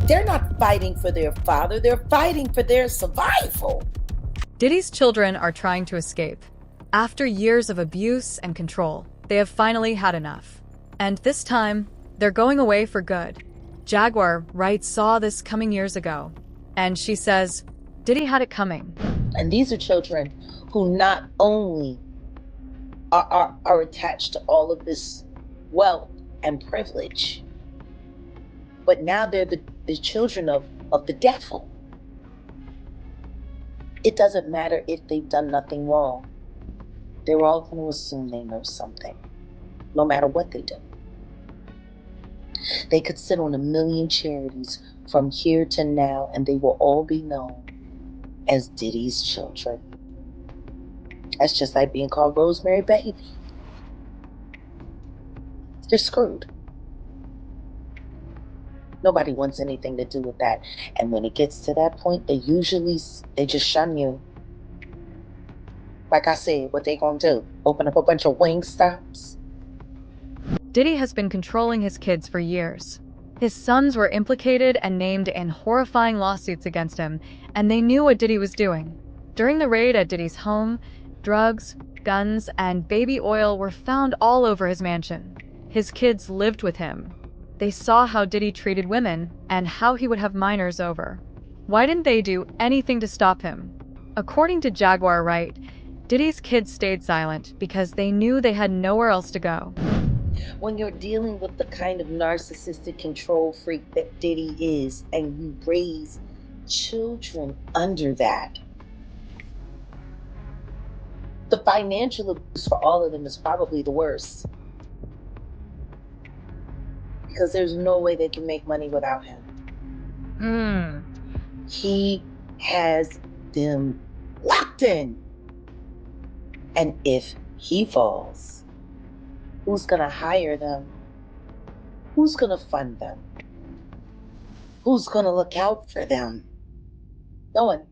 They're not fighting for their father, they're fighting for their survival. Diddy's children are trying to escape. After years of abuse and control, they have finally had enough. And this time, they're going away for good. Jaguar Wright saw this coming years ago, and she says, Diddy had it coming. And these are children who not only are attached to all of this wealth and privilege, but now they're the children of the devil. It doesn't matter if they've done nothing wrong. They're all going to assume they know something, no matter what they do. They could sit on 1,000,000 charities from here to now, and they will all be known as Diddy's children. That's just like being called Rosemary Baby. They're screwed. Nobody wants anything to do with that. And when it gets to that point, they just shun you. Like I said, what they gonna do? Open up a bunch of wing stops? Diddy has been controlling his kids for years. His sons were implicated and named in horrifying lawsuits against him, and they knew what Diddy was doing. During the raid at Diddy's home, drugs, guns, and baby oil were found all over his mansion. His kids lived with him. They saw how Diddy treated women and how he would have minors over. Why didn't they do anything to stop him? According to Jaguar Wright, Diddy's kids stayed silent because they knew they had nowhere else to go. When you're dealing with the kind of narcissistic control freak that Diddy is, and you raise children under that, the financial abuse for all of them is probably the worst. Because there's no way they can make money without him. He has them locked in. And if he falls, who's going to hire them? Who's going to fund them? Who's going to look out for them? No one.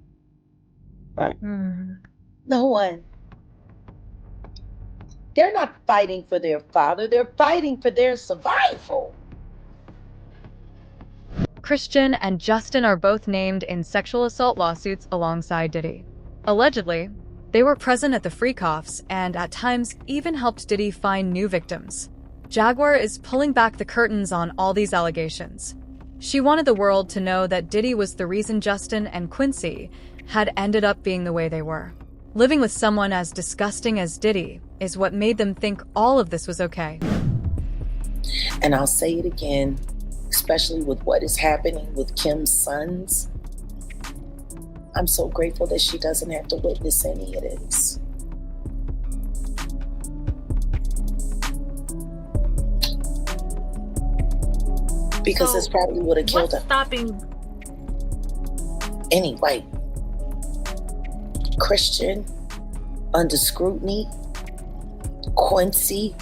No one. They're not fighting for their father, they're fighting for their survival. Christian and Justin are both named in sexual assault lawsuits alongside Diddy. Allegedly, they were present at the freak-offs and at times even helped Diddy find new victims. Jaguar is pulling back the curtains on all these allegations. She wanted the world to know that Diddy was the reason Justin and Quincy had ended up being the way they were. Living with someone as disgusting as Diddy is what made them think all of this was okay. And I'll say it again, especially with what is happening with Kim's sons. I'm so grateful that she doesn't have to witness any of this. Because this probably would have killed her. Anyway, Christian under scrutiny, Quincy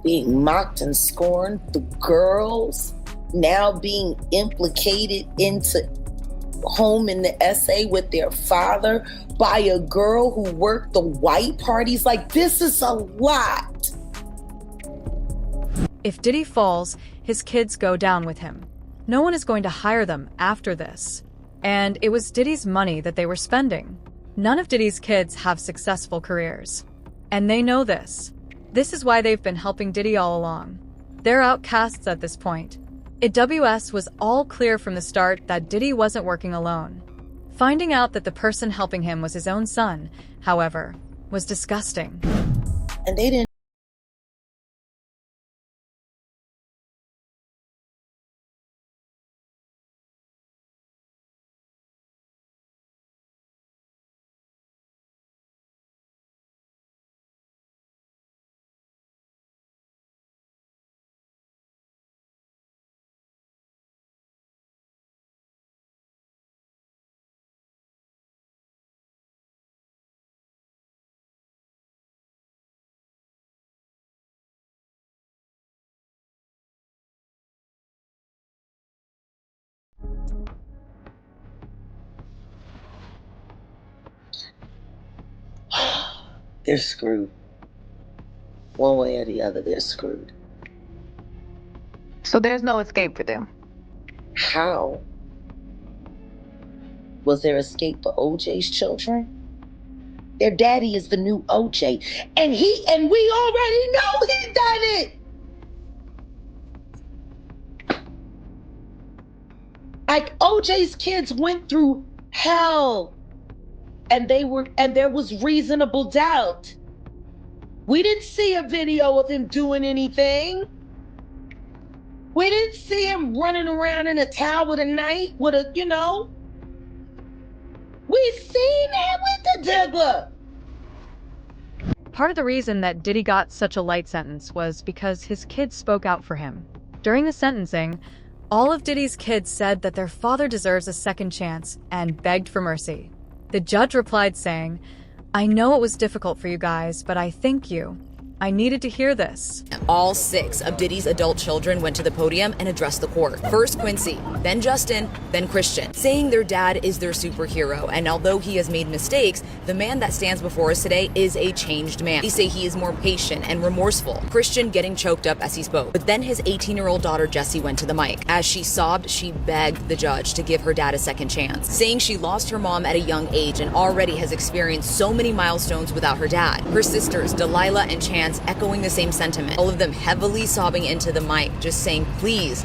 being mocked and scorned, the girls now being implicated into home in the SA with their father by a girl who worked the white parties. Like, this is a lot. If Diddy falls, his kids go down with him. No one is going to hire them after this. And it was Diddy's money that they were spending. None of Diddy's kids have successful careers. And they know this. This is why they've been helping Diddy all along. They're outcasts at this point. It was all clear from the start that Diddy wasn't working alone. Finding out that the person helping him was his own son, however, was disgusting. And they didn't. They're screwed. One way or the other, they're screwed. So there's no escape for them. How Was there escape for OJ's children? Their daddy is the new OJ. And we already know he done it. Like OJ's kids went through hell. And there was reasonable doubt. We didn't see a video of him doing anything. We didn't see him running around in a tower tonight with a, we seen him with the Diggler. Part of the reason that Diddy got such a light sentence was because his kids spoke out for him. During the sentencing, all of Diddy's kids said that their father deserves a second chance and begged for mercy. The judge replied saying, "I know it was difficult for you guys, but I thank you. I needed to hear this." All 6 of Diddy's adult children went to the podium and addressed the court. First Quincy, then Justin, then Christian, saying their dad is their superhero. And although he has made mistakes, the man that stands before us today is a changed man. They say he is more patient and remorseful. Christian getting choked up as he spoke. But then his 18-year-old daughter Jessie went to the mic. As she sobbed, she begged the judge to give her dad a second chance, saying she lost her mom at a young age and already has experienced so many milestones without her dad. Her sisters, Delilah and Chance, echoing the same sentiment, all of them heavily sobbing into the mic, just saying, please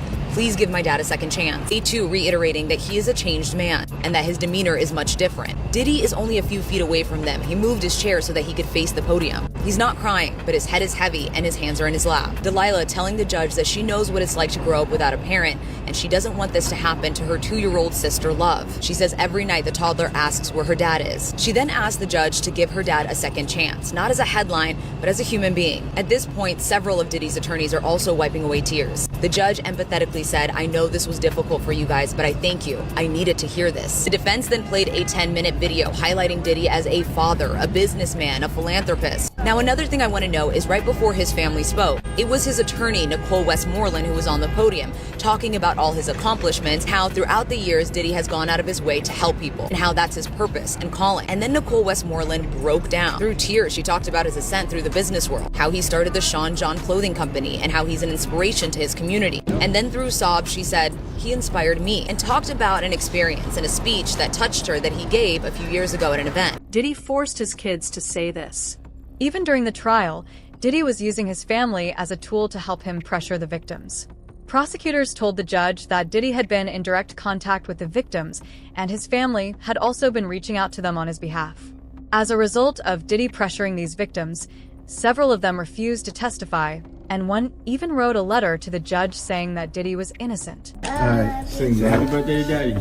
give my dad a second chance. They too reiterating that he is a changed man and that his demeanor is much different. Diddy is only a few feet away from them. He moved his chair so that he could face the podium. He's not crying, but his head is heavy and his hands are in his lap. Delilah telling the judge that she knows what it's like to grow up without a parent and she doesn't want this to happen to her 2-year-old sister Love. She says every night the toddler asks where her dad is. She then asked the judge to give her dad a second chance, not as a headline, but as a human being. At this point, several of Diddy's attorneys are also wiping away tears. The judge empathetically said, "I know this was difficult for you guys, but I thank you. I needed to hear this." The defense then played a 10-minute video highlighting Diddy as a father, a businessman, a philanthropist. Now, another thing I want to know is right before his family spoke, it was his attorney, Nicole Westmoreland, who was on the podium, talking about all his accomplishments, how throughout the years Diddy has gone out of his way to help people, and how that's his purpose and calling. And then Nicole Westmoreland broke down. Through tears, she talked about his ascent through the business world, how he started the Sean John clothing company, and how he's an inspiration to his community. And then through sobs, she said, "He inspired me," and talked about an experience in a speech that touched her that he gave a few years ago at an event. Diddy forced his kids to say this. Even during the trial, Diddy was using his family as a tool to help him pressure the victims. Prosecutors told the judge that Diddy had been in direct contact with the victims, and his family had also been reaching out to them on his behalf. As a result of Diddy pressuring these victims, several of them refused to testify, and one even wrote a letter to the judge saying that Diddy was innocent. All right, sing that. Happy birthday to Daddy.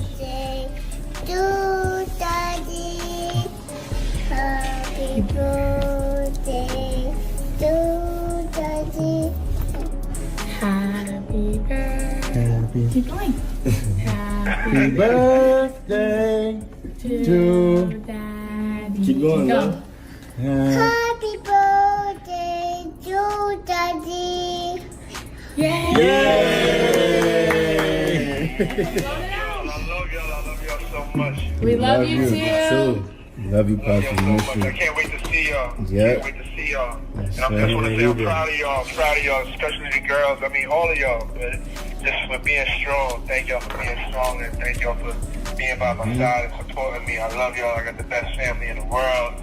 To Daddy, happy birthday to Daddy, happy birthday. Keep going. Happy birthday to Daddy. Keep going, Go. Happy Happy birthday to Daddy. Yay! So much. We love you too. Love you, Pops. We miss I you. can't wait to see y'all. Yep. Can't wait to see y'all. Yes, And I just want to say I'm sir. proud of y'all. I'm proud of y'all, especially the girls. I mean, all of y'all. But just for being strong. Thank y'all for being strong, and thank y'all for being by my side and supporting me. I love y'all. I got the best family in the world.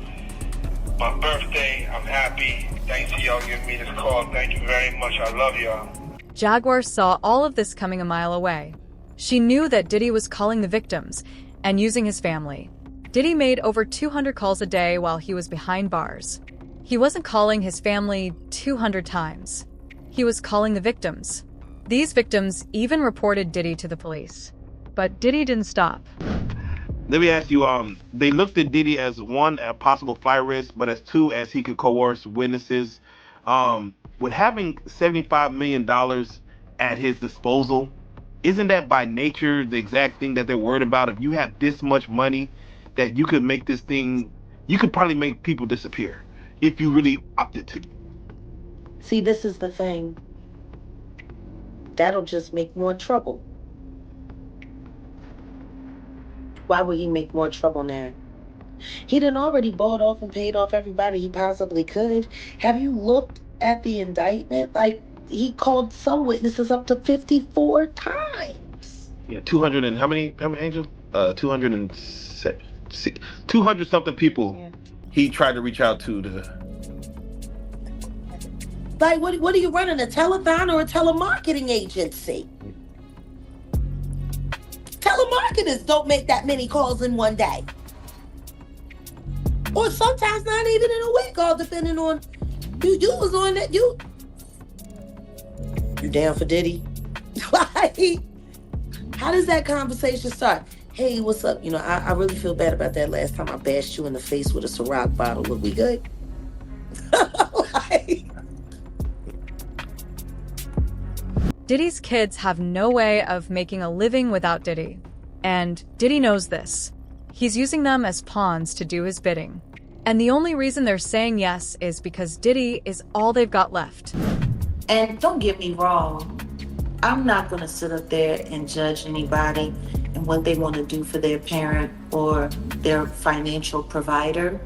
My birthday, I'm happy. Thanks to y'all giving me this call. Thank you very much. I love y'all. Jaguar saw all of this coming a mile away. She knew that Diddy was calling the victims and using his family. Diddy made over 200 calls a day while he was behind bars. He wasn't calling his family 200 times. He was calling the victims. These victims even reported Diddy to the police. But Diddy didn't stop. Let me ask you, they looked at Diddy as one, a possible flight risk, but as two, as he could coerce witnesses. With having $75 million at his disposal, isn't that by nature the exact thing that they're worried about? If you have this much money, that you could make this thing, you could probably make people disappear if you really opted to. See, this is the thing. That'll just make more trouble. Why would he make more trouble now? He done already bought off and paid off everybody he possibly could. Have you looked at the indictment? Like, he called some witnesses up to 54 times. Yeah, 200 and how many Angel? 200 something people he tried to reach out to. Like, what are you running, a telethon or a telemarketing agency? Telemarketers don't make that many calls in one day. Or sometimes not even in a week, all depending on you was on that. You down for Diddy? Like, how does that conversation start? Hey, what's up? You know, I really feel bad about that last time I bashed you in the face with a Ciroc bottle. Look, we good? Like, Diddy's kids have no way of making a living without Diddy. And Diddy knows this. He's using them as pawns to do his bidding. And the only reason they're saying yes is because Diddy is all they've got left. and don't get me wrong, I'm not going to sit up there and judge anybody and what they want to do for their parent or their financial provider.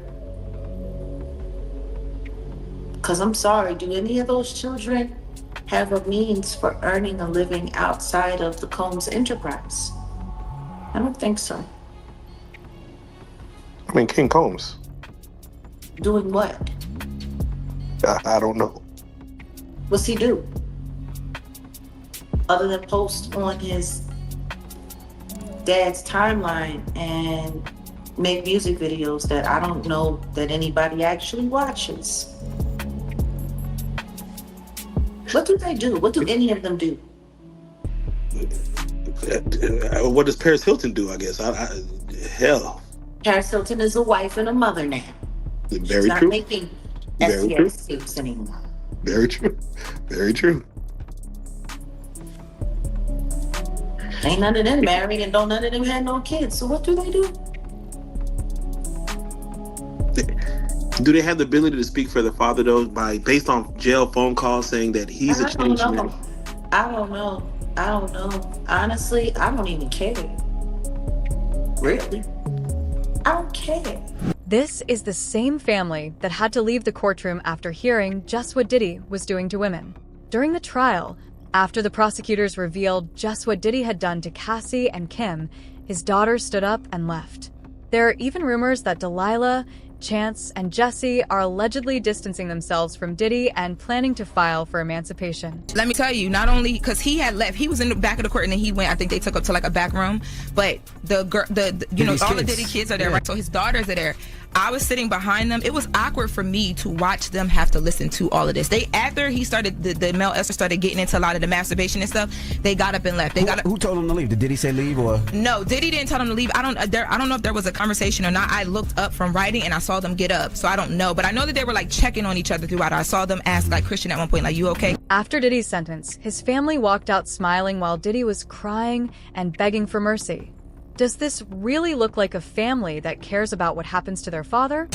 Because I'm sorry, do any of those children have a means for earning a living outside of the Combs enterprise? I don't think so. I mean, King Combs. Doing what? I don't know. What's he do? Other than post on his dad's timeline and make music videos that I don't know that anybody actually watches. What do they do? What do any of them do? What does Paris Hilton do, I guess? Hell. Paris Hilton is a wife and a mother now. Very She's not true. making Very true. SCS tapes anymore. Very true. Very true. Ain't none of them married and don't none of them had no kids. So what do they do? Do they have the ability to speak for the father, though, based on jail phone calls saying that he's a changed man? I don't know. Honestly, I don't even care. Really? I don't care. This is the same family that had to leave the courtroom after hearing just what Diddy was doing to women. During the trial, after the prosecutors revealed just what Diddy had done to Cassie and Kim, his daughter stood up and left. There are even rumors that Delilah, Chance, and Jesse are allegedly distancing themselves from Diddy and planning to file for emancipation. Let me tell you, not only because he had left, he was in the back of the court and then he went, I think they took up to like a back room, but the you know, all the Diddy kids are there, right? So his daughters are there. I was sitting behind them. It was awkward for me to watch them have to listen to all of this. After he started, the male Esther started getting into a lot of the masturbation and stuff, they got up and left. Who told them to leave? Did Diddy say leave or? No, Diddy didn't tell them to leave. I don't know if there was a conversation or not. I looked up from writing and I saw them get up. So I don't know. But I know that they were like checking on each other throughout. I saw them ask like Christian at one point, like, you okay? After Diddy's sentence, his family walked out smiling while Diddy was crying and begging for mercy. Does this really look like a family that cares about what happens to their father?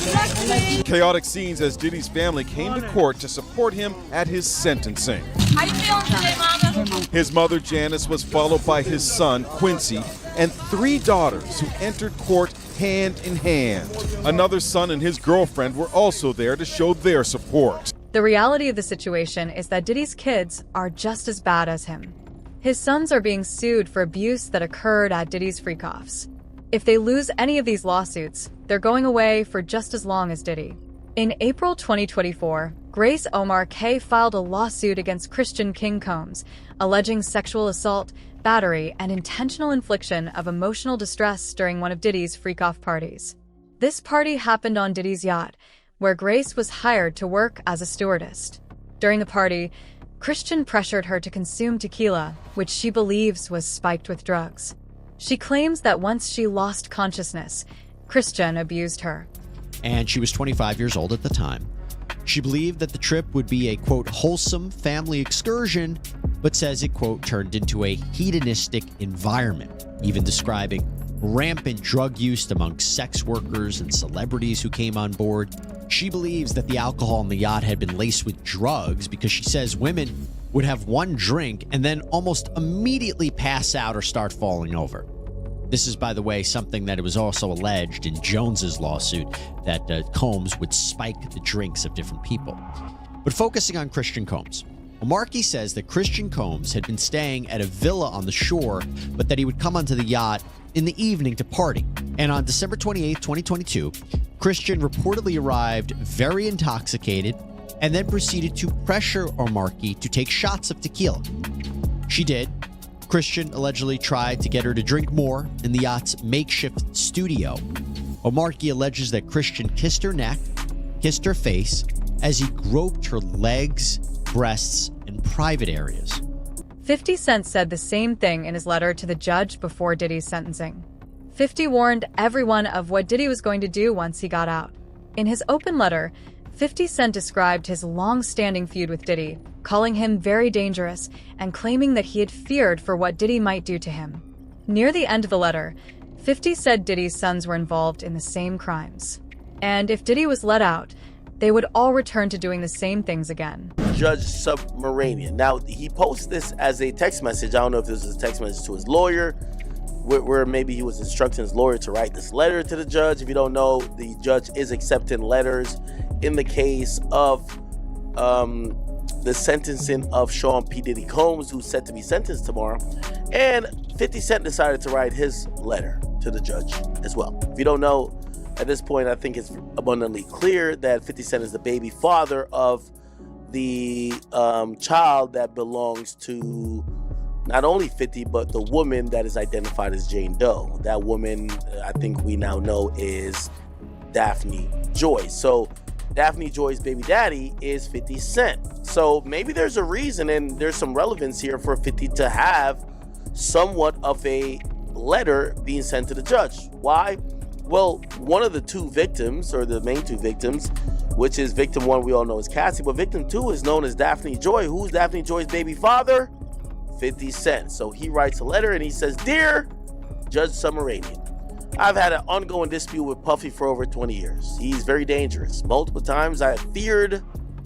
Chaotic scenes as Diddy's family came to court to support him at his sentencing. How you feeling today, Mama? His mother, Janice, was followed by his son, Quincy, and 3 daughters who entered court hand in hand. Another son and his girlfriend were also there to show their support. The reality of the situation is that Diddy's kids are just as bad as him. His sons are being sued for abuse that occurred at Diddy's freak-offs. If they lose any of these lawsuits, they're going away for just as long as Diddy. In April 2024, Grace Omar K filed a lawsuit against Christian King Combs, alleging sexual assault, battery, and intentional infliction of emotional distress during one of Diddy's freak-off parties. This party happened on Diddy's yacht, where Grace was hired to work as a stewardess. During the party, Christian pressured her to consume tequila, which she believes was spiked with drugs. She claims that once she lost consciousness, Christian abused her. And she was 25 years old at the time. She believed that the trip would be a, quote, wholesome family excursion, but says it, quote, turned into a hedonistic environment, even describing rampant drug use among sex workers and celebrities who came on board. She believes that the alcohol on the yacht had been laced with drugs because she says women would have one drink and then almost immediately pass out or start falling over. This is, by the way, something that it was also alleged in Jones's lawsuit that Combs would spike the drinks of different people. But focusing on Christian Combs, Omarke says that Christian Combs had been staying at a villa on the shore, but that he would come onto the yacht in the evening to party. And on December 28, 2022, Christian reportedly arrived very intoxicated and then proceeded to pressure Omarke to take shots of tequila. She did. Christian allegedly tried to get her to drink more in the yacht's makeshift studio. Omarke alleges that Christian kissed her neck, kissed her face, as he groped her legs, breasts, and private areas. 50 Cent said the same thing in his letter to the judge before Diddy's sentencing. 50 warned everyone of what Diddy was going to do once he got out. In his open letter, 50 Cent described his long-standing feud with Diddy, calling him very dangerous and claiming that he had feared for what Diddy might do to him. Near the end of the letter, 50 said Diddy's sons were involved in the same crimes. And if Diddy was let out, they would all return to doing the same things again. Judge Submaranian. Now, he posts this as a text message. I don't know if this was a text message to his lawyer, where maybe he was instructing his lawyer to write this letter to the judge. If you don't know, the judge is accepting letters in the case of the sentencing of Sean P. Diddy Combs, who's set to be sentenced tomorrow. And 50 Cent decided to write his letter to the judge as well. If you don't know, at this point, I think it's abundantly clear that 50 Cent is the baby father of the child that belongs to not only 50, but the woman that is identified as Jane Doe. That woman, I think we now know, is Daphne Joy. So Daphne Joy's baby daddy is 50 Cent. So maybe there's a reason and there's some relevance here for 50 to have somewhat of a letter being sent to the judge. Why? Well, one of the two victims, or the main two victims, which is victim one, we all know is Cassie, but victim two is known as Daphne Joy. Who's Daphne Joy's baby father? 50 Cent. So he writes a letter and he says, "Dear Judge Submaranian, I've had an ongoing dispute with Puffy for over 20 years. He's very dangerous. Multiple times I have feared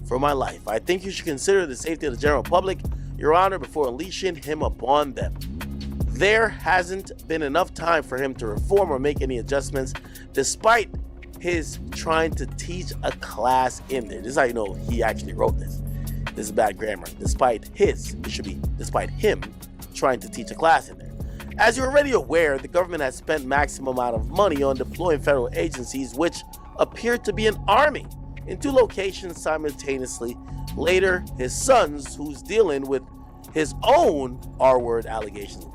for my life. I think you should consider the safety of the general public, Your Honor, before unleashing him upon them. There hasn't been enough time for him to reform or make any adjustments, despite his trying to teach a class in there." This is how you know he actually wrote this. This is bad grammar. Despite him trying to teach a class in there. As you're already aware, the government has spent maximum amount of money on deploying federal agencies, which appear to be an army, in two locations simultaneously. Later, his sons, who's dealing with his own R-word allegations,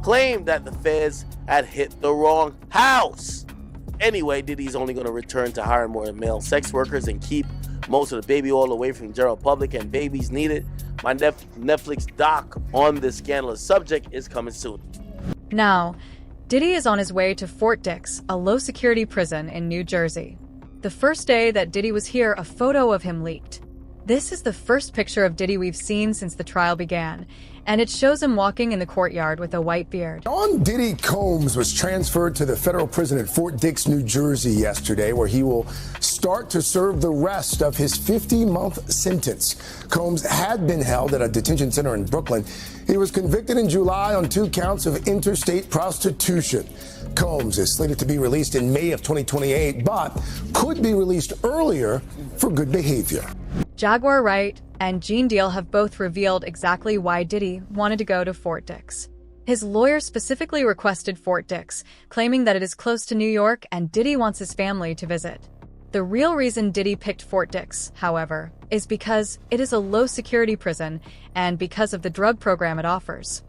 claimed that the feds had hit the wrong house. Anyway, Diddy's only going to return to hire more male sex workers and keep most of the baby oil away from the general public, and Babies Needed, my Netflix doc on this scandalous subject, is coming soon. Now, Diddy is on his way to Fort Dix, a low-security prison in New Jersey. The first day that Diddy was here, a photo of him leaked. This is the first picture of Diddy we've seen since the trial began, and it shows him walking in the courtyard with a white beard. Sean Diddy Combs was transferred to the federal prison at Fort Dix, New Jersey yesterday, where he will start to serve the rest of his 50-month sentence. Combs had been held at a detention center in Brooklyn. He was convicted in July on 2 counts of interstate prostitution. Combs is slated to be released in May of 2028, but could be released earlier for good behavior. Jaguar Wright and Gene Deal have both revealed exactly why Diddy wanted to go to Fort Dix. His lawyer specifically requested Fort Dix, claiming that it is close to New York and Diddy wants his family to visit. The real reason Diddy picked Fort Dix, however, is because it is a low-security prison and because of the drug program it offers.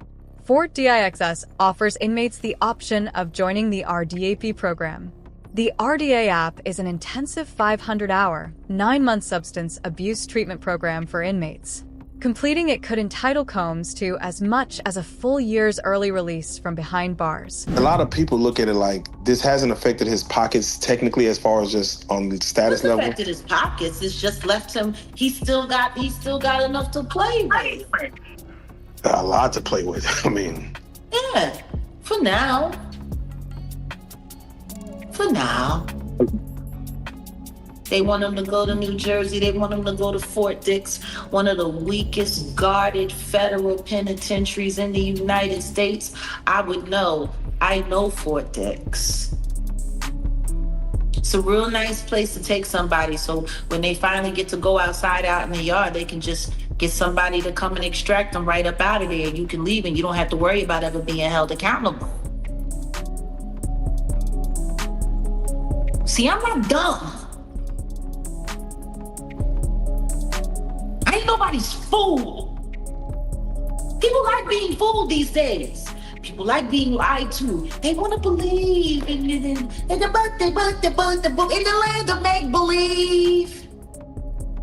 Fort Dix offers inmates the option of joining the RDAP program. The RDA app is an intensive 500-hour, 9-month substance abuse treatment program for inmates. Completing it could entitle Combs to as much as a full year's early release from behind bars. A lot of people look at it like this hasn't affected his pockets technically, as far as just on the status level. It's affected his pockets. It's just left him. He's still got enough to play with. A lot to play with. I mean, yeah, for now. For now. They want him to go to New Jersey. They want him to go to Fort Dix, one of the weakest guarded federal penitentiaries in the United States. I know Fort Dix. It's a real nice place to take somebody, so when they finally get to go outside out in the yard, they can just Get somebody to come and extract them right up out of there. You can leave and you don't have to worry about ever being held accountable. See, I'm not dumb. I ain't nobody's fool. People like being fooled these days. People like being lied to. They want to believe in the land of make-believe.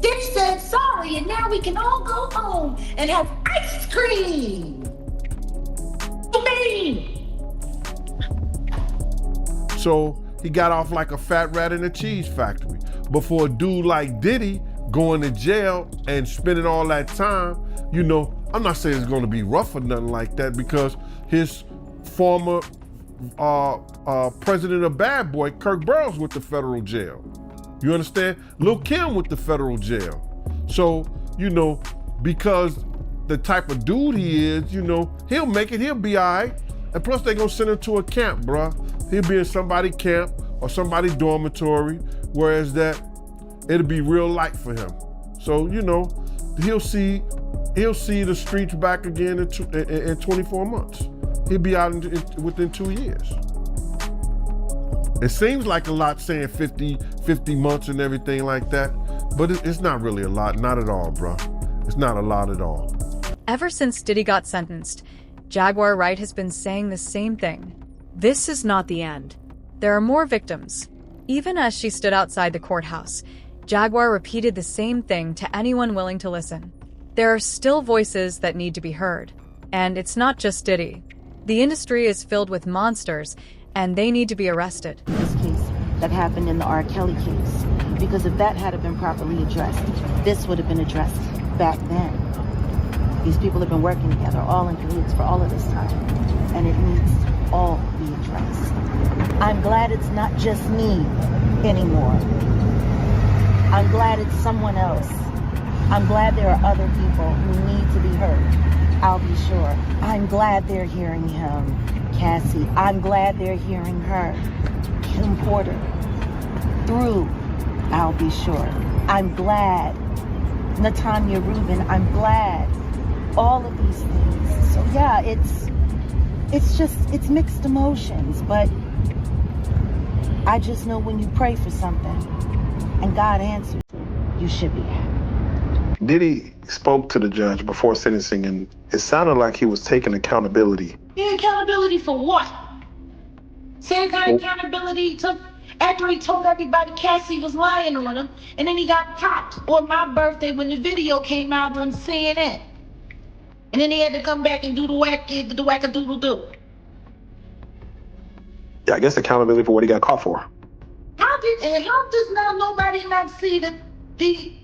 Diddy said sorry, and now we can all go home and have ice cream. For me. So he got off like a fat rat in a cheese factory. But for a dude like Diddy going to jail and spending all that time, you know, I'm not saying it's going to be rough or nothing like that, because his former president of Bad Boy, Kirk Burrows, went to federal jail. You understand? Lil' Kim went to federal jail. So, you know, because the type of dude he is, you know, he'll make it, he'll be all right. And plus they gonna send him to a camp, bruh. He'll be in somebody's camp or somebody's dormitory, whereas that, it'll be real light for him. So, you know, he'll see the streets back again in 24 months. He'll be out within 2 years. It seems like a lot saying 50 months and everything like that, but it's not really a lot, not at all, bro. It's not a lot at all. Ever since Diddy got sentenced, Jaguar Wright has been saying the same thing. This is not the end. There are more victims. Even as she stood outside the courthouse, Jaguar repeated the same thing to anyone willing to listen. There are still voices that need to be heard. And it's not just Diddy. The industry is filled with monsters, and they need to be arrested. This case that happened in the R. Kelly case, because if that had been properly addressed, this would have been addressed back then. These people have been working together, all in cahoots for all of this time, and it needs to all be addressed. I'm glad it's not just me anymore. I'm glad it's someone else. I'm glad there are other people who need to be heard. I'll be sure. I'm glad they're hearing him. Cassie, I'm glad they're hearing her. Kim Porter, through, I'll be sure. I'm glad. Natanya Rubin, I'm glad. All of these things. So yeah, it's mixed emotions, but I just know when you pray for something and God answers, you should be happy. Diddy spoke to the judge before sentencing, and it sounded like he was taking accountability. Yeah, accountability for what? Same kind of accountability he took after he told everybody Cassie was lying on him, and then he got popped on my birthday when the video came out on CNN. And then he had to come back and do the whack-a-doodle-doo. Yeah, I guess accountability for what he got caught for. How does nobody not see that the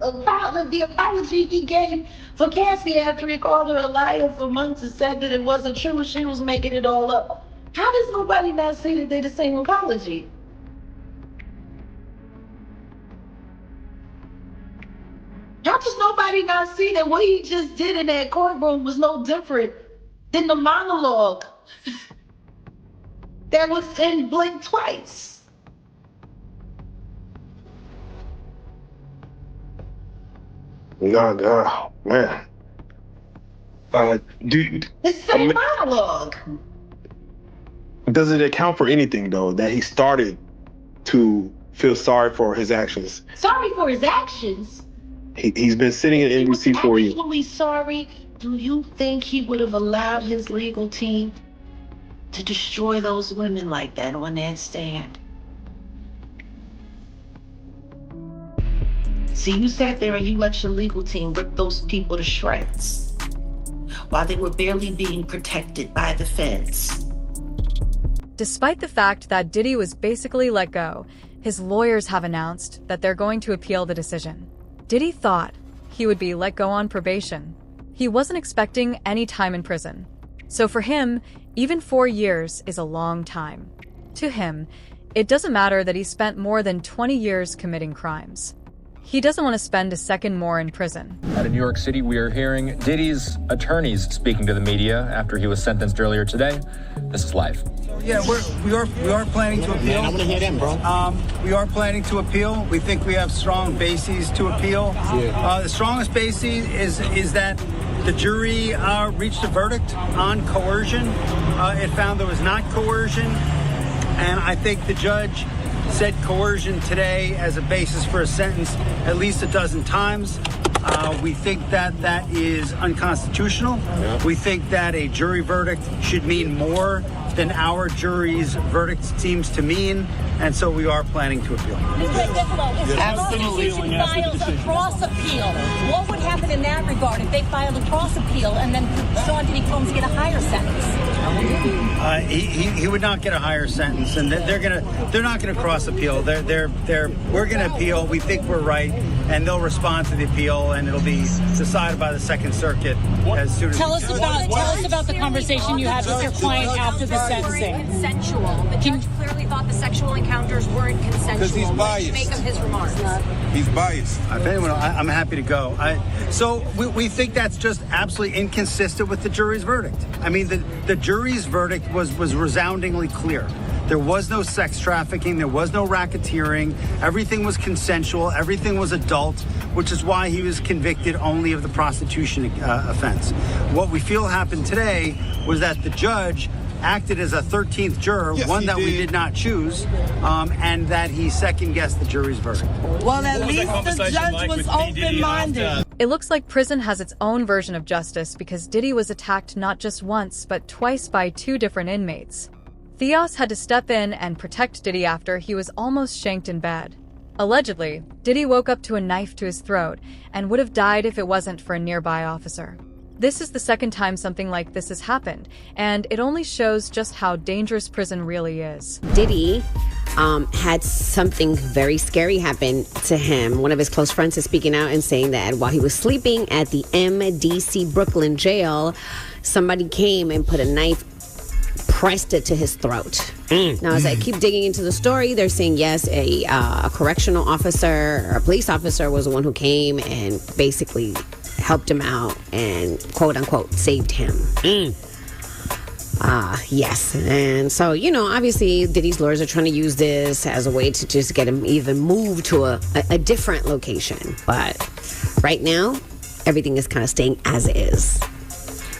apology he gave for Cassie after he called her a liar for months and said that it wasn't true, she was making it all up? How does nobody not see that they're the same apology? How does nobody not see that what he just did in that courtroom was no different than the monologue that was in Blink Twice? No, man. Dude. It's the same monologue. Does it account for anything, though, that he started to feel sorry for his actions? Sorry for his actions? He's been sitting at NBC for you. Actually sorry? Do you think he would have allowed his legal team to destroy those women like that on that stand? See, you sat there and you let your legal team rip those people to shreds while they were barely being protected by the feds. Despite the fact that Diddy was basically let go, his lawyers have announced that they're going to appeal the decision. Diddy thought he would be let go on probation. He wasn't expecting any time in prison. So for him, even 4 years is a long time. To him, it doesn't matter that he spent more than 20 years committing crimes. He doesn't want to spend a second more in prison. Out of New York City, we are hearing Diddy's attorneys speaking to the media after he was sentenced earlier today. This is live. Yeah, we are planning to appeal. Man, I want to hear them, bro. We are planning to appeal. We think we have strong bases to appeal. The strongest basis is that the jury reached a verdict on coercion. It found there was not coercion, and I think the judge said coercion today as a basis for a sentence at least a dozen times. We think that that is unconstitutional. Yeah. We think that a jury verdict should mean more than our jury's verdict seems to mean, and so we are planning to appeal. Absolutely. Files a cross appeal. What would happen in that regard if they filed a cross appeal and then Sean Diddy Combs get a higher sentence? He would not get a higher sentence, and they're not gonna cross appeal. We're gonna appeal. We think we're right, and they'll respond to the appeal, and it'll be decided by the Second Circuit as soon as. Tell us about the conversation you had with your client after the sentencing. Consensual. The judge clearly thought the sexual encounters weren't consensual. Because he's biased. What did you make of his remarks? He's biased. If anyone, I'm happy to go. So we think that's just absolutely inconsistent with the jury's verdict. I mean, the jury's verdict was resoundingly clear. There was no sex trafficking. There was no racketeering. Everything was consensual. Everything was adult, which is why he was convicted only of the prostitution offense. What we feel happened today was that the judge acted as a 13th juror, one that we did not choose, and that he second-guessed the jury's verdict. Well, at least the judge was open-minded. It looks like prison has its own version of justice because Diddy was attacked not just once, but twice by 2 different inmates. Theos had to step in and protect Diddy after he was almost shanked in bed. Allegedly, Diddy woke up to a knife to his throat and would have died if it wasn't for a nearby officer. This is the second time something like this has happened, and it only shows just how dangerous prison really is. Diddy had something very scary happen to him. One of his close friends is speaking out and saying that while he was sleeping at the MDC Brooklyn jail, somebody came and put a knife, pressed it to his throat. Now, as I keep digging into the story, they're saying yes, a correctional officer or a police officer was the one who came and basically helped him out and quote unquote saved him. Yes. And so, obviously Diddy's lawyers are trying to use this as a way to just get him even moved to a different location. But right now, everything is kind of staying as it is.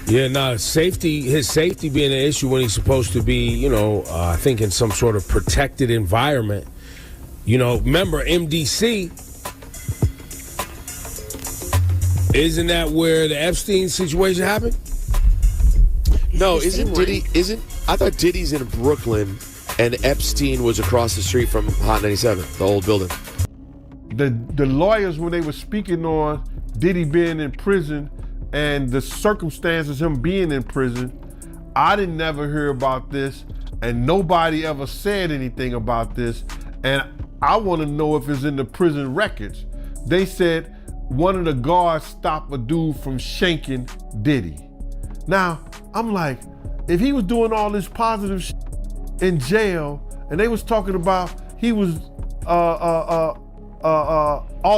Yeah, his safety being an issue when he's supposed to be, I think in some sort of protected environment. Remember MDC? Isn't that where the Epstein situation happened? No, I thought Diddy's in Brooklyn and Epstein was across the street from Hot 97, the old building. The lawyers, when they were speaking on Diddy being in prison and the circumstances him being in prison, I didn't never hear about this, and nobody ever said anything about this, and I want to know if it's in the prison records. They said one of the guards stopped a dude from shanking Diddy. Now, I'm like, if he was doing all this positive shit in jail, and they was talking about he was, all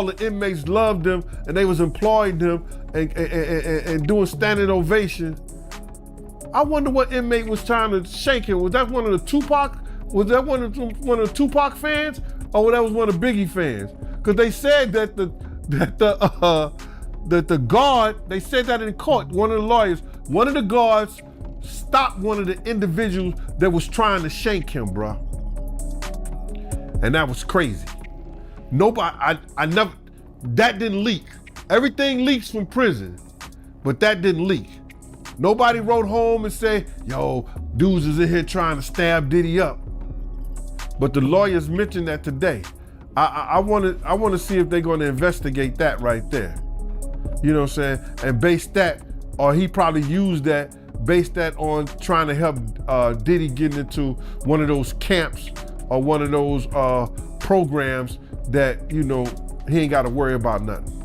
the inmates loved him, and they was employing him and doing standing ovation. I wonder what inmate was trying to shank him. Was that one of the Tupac? Was that one of the Tupac fans, or that was one of Biggie fans? Because they said that the guard, they said that in court, one of the lawyers, one of the guards stopped one of the individuals that was trying to shank him, bro. And that was crazy. Nobody, I never, that didn't leak. Everything leaks from prison, but that didn't leak. Nobody wrote home and said, yo, dudes is in here trying to stab Diddy up. But the lawyers mentioned that today. I want to see if they're going to investigate that right there. You know what I'm saying? And base that, or he probably used that, base that on trying to help Diddy getting into one of those camps or one of those programs that, he ain't got to worry about nothing.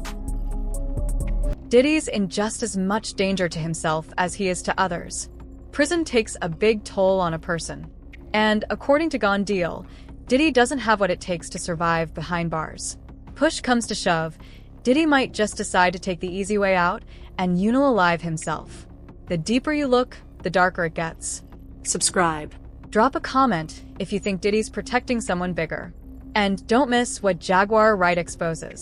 Diddy's in just as much danger to himself as he is to others. Prison takes a big toll on a person. And according to Gone Deal, Diddy doesn't have what it takes to survive behind bars. push comes to shove, Diddy might just decide to take the easy way out and unalive himself. The deeper you look, the darker it gets. Subscribe. Drop a comment if you think Diddy's protecting someone bigger. And don't miss what Jaguar Wright exposes.